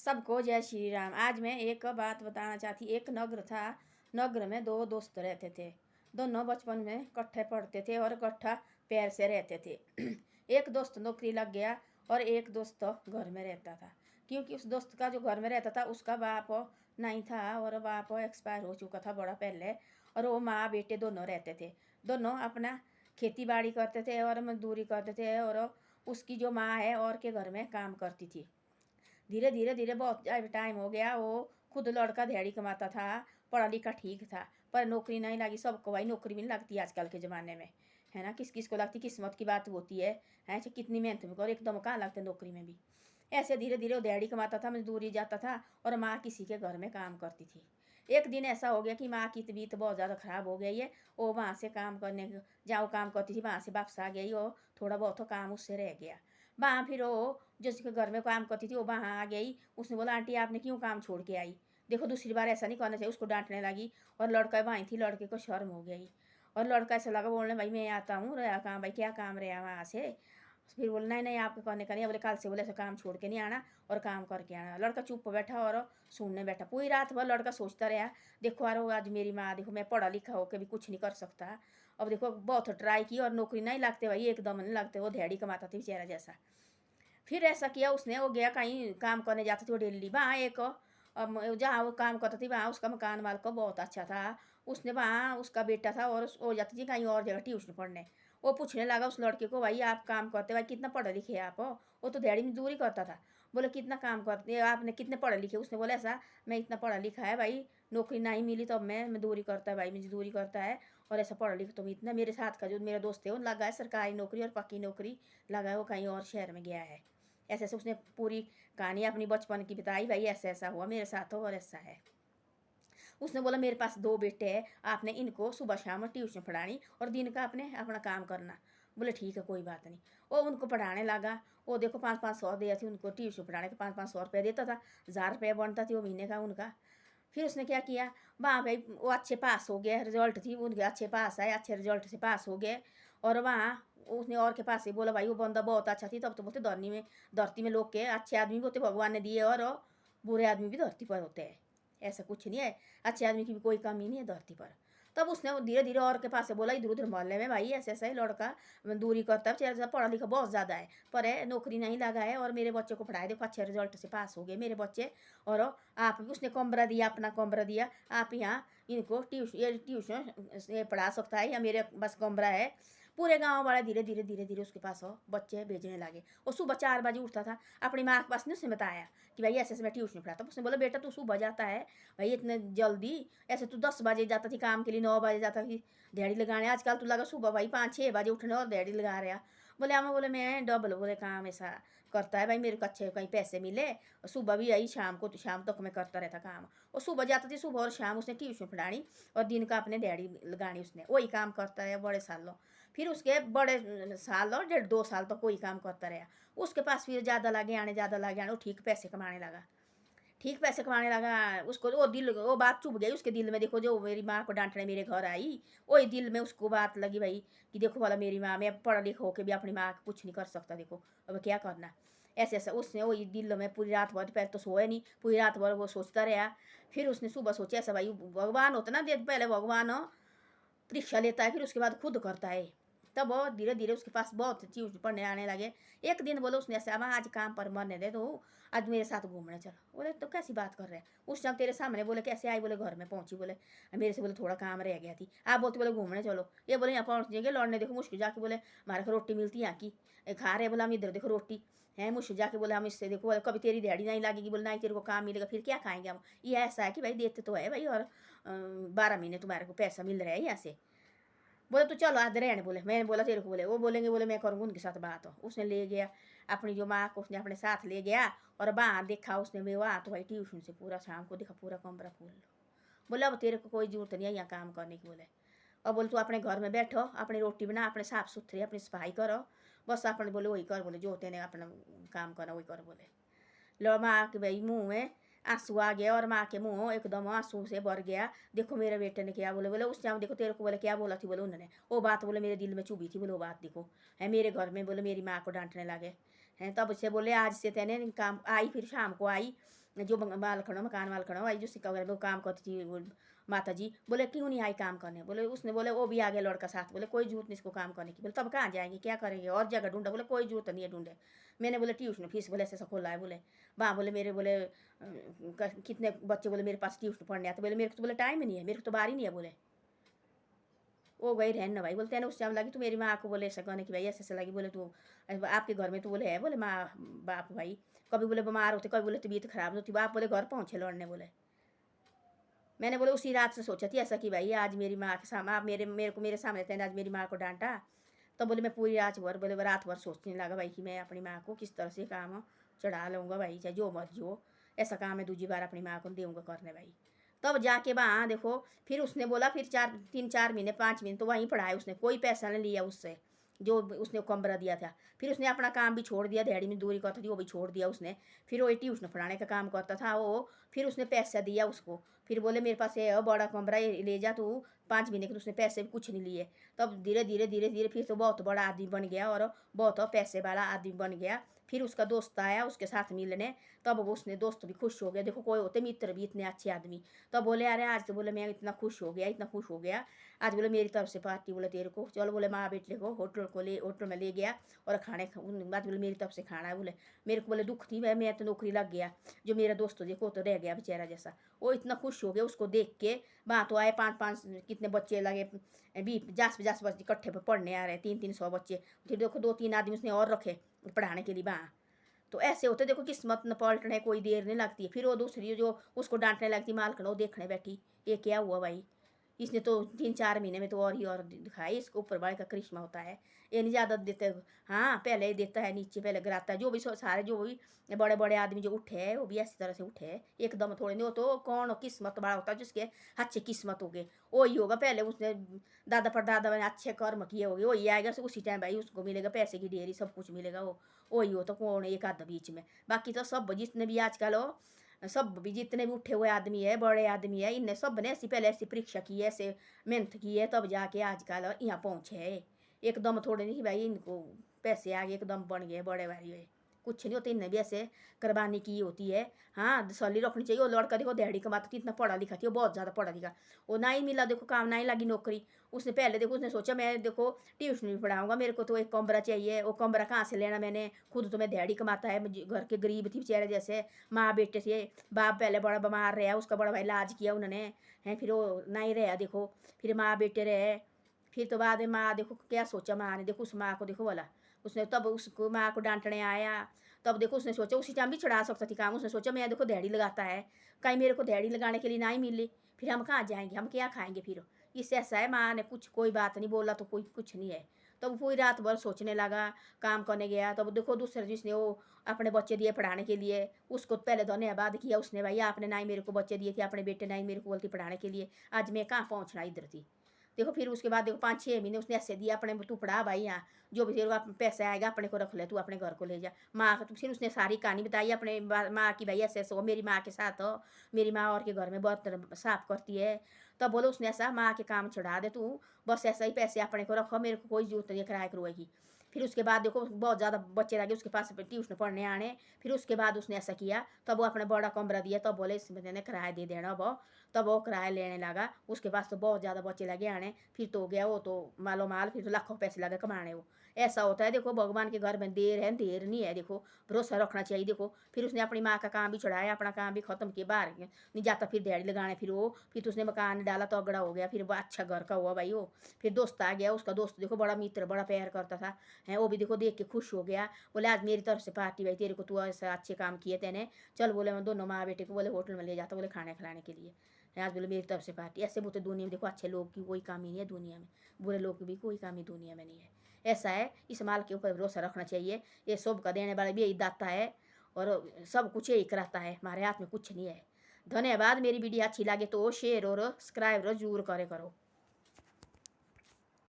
सबको जय श्री राम। आज मैं एक बात बताना चाहती। एक नगर था। नगर में दो दोस्त रहते थे। दोनों बचपन में इकट्ठे पढ़ते थे और इकट्ठा प्यार से रहते थे। एक दोस्त नौकरी लग गया और एक दोस्त तो घर में रहता था, क्योंकि उस दोस्त का जो घर में रहता था उसका बाप नहीं था और बाप एक्सपायर हो चुका था बड़ा पहले। और वो माँ बेटे दोनों रहते थे। दोनों अपना खेती बाड़ी करते थे और मजदूरी करते थे। और उसकी जो माँ है और के घर में काम करती थी। धीरे धीरे धीरे बहुत टाइम हो गया। वो खुद लड़का दिहाड़ी कमाता था, पढ़ा लिखा ठीक था, पर नौकरी नहीं लगी। सबको भाई नौकरी भी नहीं लगती आजकल के ज़माने में, है ना। किस किस को लगती, किस्मत की बात होती है। ऐसे कितनी मेहनत में करो, एकदम कहाँ लगते नौकरी में भी। ऐसे धीरे धीरे वो दिहाड़ी कमाता था, मजदूरी जाता था और माँ किसी के घर में काम करती थी। एक दिन ऐसा हो गया कि माँ की तबीयत बहुत ज़्यादा ख़राब हो गई है। वो वहाँ से काम करने, जहाँ वो काम करती थी वहाँ से वापस आ गई। वो थोड़ा बहुत तो काम उससे रह गया वहाँ। फिर वो जिसके घर में काम करती थी वो वहाँ आ गई। उसने बोला, आंटी आपने क्यों काम छोड़ के आई? देखो दूसरी बार ऐसा नहीं करना चाहिए। उसको डांटने लगी और लड़का वहीं थी। लड़के को शर्म हो गई और लड़का ऐसा लगा बोलने, भाई मैं आता हूँ, रहा काम भाई, क्या काम रहा वहाँ से। फिर बोले, नहीं नहीं आपके करने का नहीं। बोले कल से बोले ऐसा काम छोड़ के नहीं आना और काम करके आना। लड़का चुप बैठा और सुनने बैठा। पूरी रात भर लड़का सोचता रहा, देखो यार आज मेरी माँ, देखो मैं पढ़ा लिखा होकर भी कुछ नहीं कर सकता। अब देखो बहुत ट्राई की और नौकरी नहीं लगते भाई, एकदम नहीं लगते। वो दिहाड़ी कमाता था बेचारा जैसा। फिर ऐसा किया उसने, वो गया कहीं काम करने जाती थी वो दिल्ली। वहाँ एक जहाँ वो काम करती थी वहाँ उसका मकान मालिक बहुत अच्छा था। उसने वहाँ उसका बेटा था और वो जाती थी कहीं और जगह ट्यूशन पढ़ने। वो पूछने लगा उस लड़के को, भाई आप काम करते, भाई कितना पढ़े लिखे आप हो? वो तो दिहाड़ी मजदूरी करता था। बोले कितना काम करते आपने, कितने पढ़े लिखे? उसने बोला ऐसा, मैं इतना पढ़ा लिखा है भाई, नौकरी नहीं मिली तो अब मैं मजदूरी करता है भाई, मजदूरी करता है। और ऐसा पढ़ा लिखा तो इतना, मेरे साथ का जो मेरा दोस्त है वो लगा है सरकारी नौकरी और पक्की नौकरी लगा है, वो कहीं और शहर में गया है। ऐसे ऐसे उसने पूरी कहानी अपनी बचपन की बताई, भाई ऐसा ऐसा हुआ मेरे साथ और ऐसा है। उसने बोला मेरे पास दो बेटे हैं, आपने इनको सुबह शाम ट्यूशन पढ़ानी और दिन का अपने अपना काम करना। बोले ठीक है कोई बात नहीं। वो उनको पढ़ाने लगा। वो देखो 500-500 दिया थी उनको ट्यूशन पढ़ाने के, 500-500 रुपये देता था। 1000 रुपया बनता थी वो महीने का उनका। फिर उसने क्या किया, वहाँ भाई वो अच्छे पास हो गए, रिजल्ट थी उनके अच्छे पास आए, अच्छे रिजल्ट से पास हो गए। और वहाँ उसने और के पास ही बोला, भाई वो बंदा बहुत अच्छा थी। तब तो बोलते धरती में लोग के अच्छे आदमी भी होते भगवान ने दिए और बुरे आदमी भी धरती पर होते हैं। ऐसा कुछ नहीं है, अच्छे आदमी की भी कोई कमी नहीं है धरती पर। तब उसने वो धीरे धीरे और के पास से बोला, इधर उधर मोहल्ले में, भाई ऐसे ऐसा ही लड़का दूरी करता है, बेचारा पढ़ा लिखा बहुत ज़्यादा है पर है नौकरी नहीं लगा है और मेरे बच्चे को पढ़ाए, देखो अच्छे रिजल्ट से पास हो गए मेरे बच्चे। और आप भी, उसने कमरा दिया, अपना कमरा दिया, आप यहाँ इनको ट्यूशन ये पढ़ा सकता है या मेरे बस कमरा है। पूरे गांव वाले धीरे धीरे धीरे धीरे उसके पास बच्चे भेजने लगे। वो सुबह 4 बजे उठता था। अपनी माँ के पास नहीं उसने बताया कि भाई ऐसे ऐसे मैं ट्यूशन पढ़ाता। उसने बोला बेटा तू सुबह जाता है भाई इतने जल्दी, ऐसे तू 10 बजे जाता थी काम के लिए, 9 बजे जाता थी दिहाड़ी लगाने, आजकल तू लगा सुबह भाई 5-6 बजे उठने और दिहाड़ी लगा रहा। बोले आमा, बोले मैं डबल बोले काम ऐसा करता है भाई, मेरे को अच्छे कहीं पैसे मिले। और सुबह भी आई शाम को, तो शाम तक मैं करता रहता काम। और सुबह जाती थी, सुबह और शाम उसने ट्यूशन पढ़ानी और दिन का अपने दिहाड़ी लगानी। उसने वही काम करता रहा बड़े सालों। फिर उसके बड़े साल और 1.5-2 साल तक कोई काम करता रहा। उसके पास फिर ज़्यादा लगे आने, ज़्यादा लगे आने, वो ठीक पैसे कमाने लगा, ठीक पैसे कमाने लगा। उसको वो दिल, वो बात चुभ गई उसके दिल में। देखो जो मेरी माँ को डांटने मेरे घर आई, वही दिल में उसको बात लगी भाई कि देखो वाला मेरी माँ, मैं पढ़ा लिखा होकर भी अपनी माँ को कुछ नहीं कर सकता, देखो अब क्या करना। ऐसे ऐसा उसने वही दिल में पूरी रात भर, पहले तो सोया नहीं, पूरी रात भर वो सोचता रहा। फिर उसने सुबह सोचा ऐसा, भाई भगवान होता ना, पहले भगवान परीक्षा लेता है फिर उसके बाद खुद करता है। तब वो धीरे धीरे उसके पास बहुत चीज पढ़ने आने लगे। एक दिन बोलो उसने ऐसे, अब आज काम पर मरने दे तो आज मेरे साथ घूमने चल। बोले तो कैसी बात कर रहे हैं? उस टाइम तेरे सामने। बोले कैसे आई? बोले घर में पहुंची, बोले मेरे से बोले थोड़ा काम रह गया थी। आप बोलते बोले घूमने चलो, ये बोले यहाँ पहुँच जाएंगे लौटने, देखो मुश्किल जाके बोले हमारे को रोटी मिलती है यहाँ की, खा रहे बोला हम इधर देखो रोटी है, मुश्किल जाके बोले हम इससे देखो कभी तेरी दिहाड़ी नहीं लगेगी, बोले नहीं तेरे को काम मिलेगा फिर क्या खाएंगे हम। ये ऐसा है कि भाई देते तो है भाई, और 12 महीने तुम्हारे को पैसा मिल रहा है यहाँ से। बोले तो चलो आज रहने। बोले मैंने बोला तेरे को, बोले वो बोलेंगे, बोले मैं करूँगा उनके साथ बात हो। उसने ले गया अपनी जो माँ को, उसने अपने साथ ले गया और वहाँ देखा उसने, मैं वहाँ तो भाई ट्यूशन से पूरा शाम को देखा पूरा कमरा फूल। बोले अब तेरे को कोई जरूरत नहीं है यहाँ काम करने की। बोले अब बोले तू अपने घर में बैठो, अपनी रोटी बना, अपने साफ सुथरी अपनी सफाई करो, बस अपने बोले वही कर, बोले जो तेने अपना काम करो वही कर। बोले लो माँ के भाई मुँह में आंसू आ गया और माँ के मुँह एकदम आंसू से भर गया। देखो मेरे बेटे ने क्या बोले, बोले उस टाइम देखो तेरे को बोले क्या बोला थी, बोले उन्होंने वो बात, बोले मेरे दिल में चुभी थी, बोले वो बात देखो है मेरे घर में, बोले मेरी माँ को डांटने लगे हैं। तब से बोले आज से तेने काम आई, फिर शाम को आई जो माल खड़ो मकान वाल खड़ो आई जो सिक्का वगैरह वो काम करती थी वो माता जी। बोले क्यों नहीं आई काम करने? बोले उसने बोले वो भी आ गया लड़का साथ। बोले कोई जरूरत नहीं इसको काम करने की। बोले तब कहाँ जाएंगे, क्या करेंगे, और जगह ढूंढा। बोले कोई जरूरत नहीं है ढूंढे। मैंने बोले ट्यूशन फीस बोले ऐसा खोला है। बोले वहाँ बोले मेरे बोले कितने बच्चे बोले मेरे पास ट्यूशन पढ़ने आते। बोले मेरे को तो बोले टाइम ही नहीं है, मेरे को तो बारी नहीं है। बोले वो गई रहन ना भाई। बोलते हैं ना उस टाइम लगी तो मेरी माँ को बोले ऐसा कहने की भाई ऐसे ऐसे लगी। बोले तू आपके घर में तो बोले है बोले माँ बाप भाई कभी बोले बीमार होते, कभी बोले तबीयत खराब होती, बाप बोले घर पहुँचे लौटने। बोले मैंने बोले उसी रात से सोचा थी ऐसा कि भाई आज मेरी माँ के सामने आप मेरे को मेरे सामने थे आज मेरी माँ को डांटा। तो बोले मैं पूरी रात भर सोचने लगा भाई कि मैं अपनी माँ को किस तरह से काम चढ़ा लूँगा भाई, चाहे जो मर्जी हो ऐसा काम मैं दूसरी बार अपनी माँ को दूँगा करने भाई। तब जाके वहाँ देखो फिर उसने बोला फिर 3-4 महीने 5 महीने तो वहीं पढ़ाए उसने, कोई पैसा नहीं लिया उससे जो उसने कमरा दिया था। फिर उसने अपना काम भी छोड़ दिया, दिहाड़ी में दूरी करता थी वो भी छोड़ दिया उसने। फिर वो ट्यूशन पढ़ाने का काम करता था वो। फिर उसने पैसा दिया उसको। फिर बोले मेरे पास ये बड़ा कमरा ले जा तू 5 महीने के। उसने पैसे भी कुछ नहीं लिए। तब धीरे धीरे धीरे धीरे फिर तो बहुत बड़ा आदमी बन गया और बहुत पैसे वाला आदमी बन गया। फिर उसका दोस्त आया उसके साथ मिलने। तब वो उसने दोस्त भी खुश हो गया। देखो कोई होते मित्र भी इतने अच्छे आदमी। तब बोले अरे आज तो बोले मैं इतना खुश हो गया इतना खुश हो गया आज। बोले मेरी तरफ से पार्टी बोले तेरे को चलो। बोले माँ बेटे को होटल में ले गया और खाने बाद बोले मेरी तरफ से खाना है। बोले मेरे को बोले दुख थी मैं तो नौकरी लग गया, जो मेरा दोस्त देखो तो रह गया बेचारा जैसा। वो इतना खुश हो गया उसको देख के। वहाँ तो आए 5-5 कितने बच्चे लगे 20-50 बच्चे इकट्ठे पढ़ने आ रहे 300 बच्चे। फिर देखो 2-3 आदमी उसने और रखे पढ़ाने के लिए वहाँ। तो ऐसे होते देखो किस्मत न पलटने कोई देर नहीं लगती है। फिर वो दूसरी जो उसको डांटने लगती मालकन वो देखने बैठी ये क्या हुआ भाई, इसने तो 3-4 महीने में तो और ही और दिखाई। इसको ऊपर वाले का करिश्मा होता है, ये नहीं ज़्यादा देते। हाँ पहले ही देता है नीचे पहले गिराता है। जो भी सारे जो भी बड़े बड़े आदमी जो उठे हैं वो भी ऐसी तरह से उठे हैं एकदम थोड़े नहीं। वो तो कौन किस्मत बड़ा होता है जिसके अच्छे किस्मत हो गए वही होगा। पहले उसने दादा परदादा में अच्छे कर्म किए होंगे वही आएगा उसी टाइम भाई उसको मिलेगा पैसे की ढेरी सब कुछ मिलेगा। वो वही हो तो कौन एक आधा बीच में। बाकी तो सब जितने भी आजकल हो सब भी जितने भी उठे हुए आदमी है बड़े आदमी है इनने सब ने ऐसी पहले ऐसी परीक्षा की है ऐसे मेहनत की है तब जाके आजकल यहाँ पहुँचे है। एकदम थोड़े नहीं भाई इनको पैसे आ गए एकदम बन गए बड़े भारी हुए। कुछ नहीं होता इनने भी ऐसे कुर्बानी की होती है। हाँ सैलरी रखनी चाहिए। वो लड़का देखो दिहाड़ी कमाता कितना पढ़ा लिखा थी वो बहुत ज़्यादा पढ़ा लिखा। वो ना ही मिला देखो काम ना ही लगी नौकरी। उसने पहले देखो उसने सोचा मैं देखो ट्यूशन भी पढ़ाऊंगा मेरे को तो एक कमरा चाहिए। वो कमरा कहाँ से लेना मैंने खुद तो मैं दिहाड़ी कमाता है घर के गरीब थी बेचारे जैसे माँ बेटे थे। बाप पहले बड़ा बीमार रहा उसका बड़ा भाई इलाज किया उन्होंने हैं। फिर वो नहीं रहा देखो फिर माँ बेटे रहे। फिर तो बाद में माँ देखो क्या सोचा माँ ने देखो उस माँ को देखो बोला उसने तब उसको माँ को डांटने आया। तब देखो उसने सोचा उसी टाइम भी चढ़ा सकता थी काम। उसने सोचा मैं देखो दिहाड़ी लगाता है कहीं मेरे को दिहाड़ी लगाने के लिए ना ही मिली फिर हम कहाँ जाएंगे हम क्या खाएंगे फिर। इससे ऐसा है माँ ने कुछ कोई बात नहीं बोला तो कोई कुछ नहीं है। तब पूरी रात भर सोचने लगा काम करने गया। तब देखो दूसरे जिसने वो अपने बच्चे दिए पढ़ाने के लिए उसको पहले धन्यवाद किया उसने भाई आपने ना ही मेरे को बच्चे दिए थे अपने बेटे ना ही मेरे को बोलती पढ़ाने के लिए आज मैं कहाँ पहुँचना इधर थी। देखो फिर उसके बाद देखो 5-6 महीने उसने ऐसे दिया अपने तू पढ़ा भाई यहाँ जो भी तेरे को पैसा आएगा अपने को रख ले तू अपने घर को ले जा। माँ तो फिर उसने सारी कहानी बताई अपने माँ की भाई ऐसे ऐसे हो मेरी माँ के साथ हो मेरी माँ और के घर में बर्तन साफ करती है। तब बोलो उसने ऐसा माँ के काम चढ़ा दे तू बस ऐसा ही पैसे अपने को रखो मेरे को कोई जरूरत नहीं है किराए रुए की। फिर उसके बाद देखो बहुत ज़्यादा बच्चे लगे उसके पास ट्यूशन पढ़ने आने। फिर उसके बाद उसने ऐसा किया तब वो अपना बड़ा कमरा दिया तब बोले इस बंदे ने किराया दे देना वो। तब वो किराया लेने लगा उसके पास तो बहुत ज़्यादा बच्चे लगे आने। फिर तो हो गया वो तो मालो माल फिर तो लाखों पैसे लगे कमाने वो। ऐसा होता है देखो भगवान के घर में देर है देर नहीं है देखो भरोसा रखना चाहिए। देखो फिर उसने अपनी माँ का काम भी छुड़ाया अपना काम भी खत्म किया बाहर नहीं जाता फिर दिहाड़ी लगाने। फिर वो फिर तो उसने मकान डाला तो अगड़ा हो गया फिर अच्छा घर का हुआ भाई वो। फिर दोस्त आ गया उसका दोस्त देखो बड़ा मित्र बड़ा प्यार करता था है वो भी देखो देख के खुश हो गया। बोले आज मेरी तरफ से पार्टी भाई तेरे को तू ऐसे अच्छे काम किए तेने चल। बोले मैं दोनों माँ बेटे को बोले होटल में ले जाता बोले खाने खिलाने के लिए आज। बोले मेरी तरफ से पार्टी ऐसे बोलते दुनिया में देखो अच्छे लोग की कोई कमी नहीं है दुनिया में बुरे लोग की भी कोई कमी दुनिया में नहीं है। ऐसा है इस माल के ऊपर भरोसा रखना चाहिए। ये सब का देने वाला भी यही दाता है और सब कुछ यही कराता है हमारे हाथ में कुछ नहीं है। धन्यवाद। मेरी वीडियो अच्छी लगे तो शेयर और सब्सक्राइब जरूर करे करो।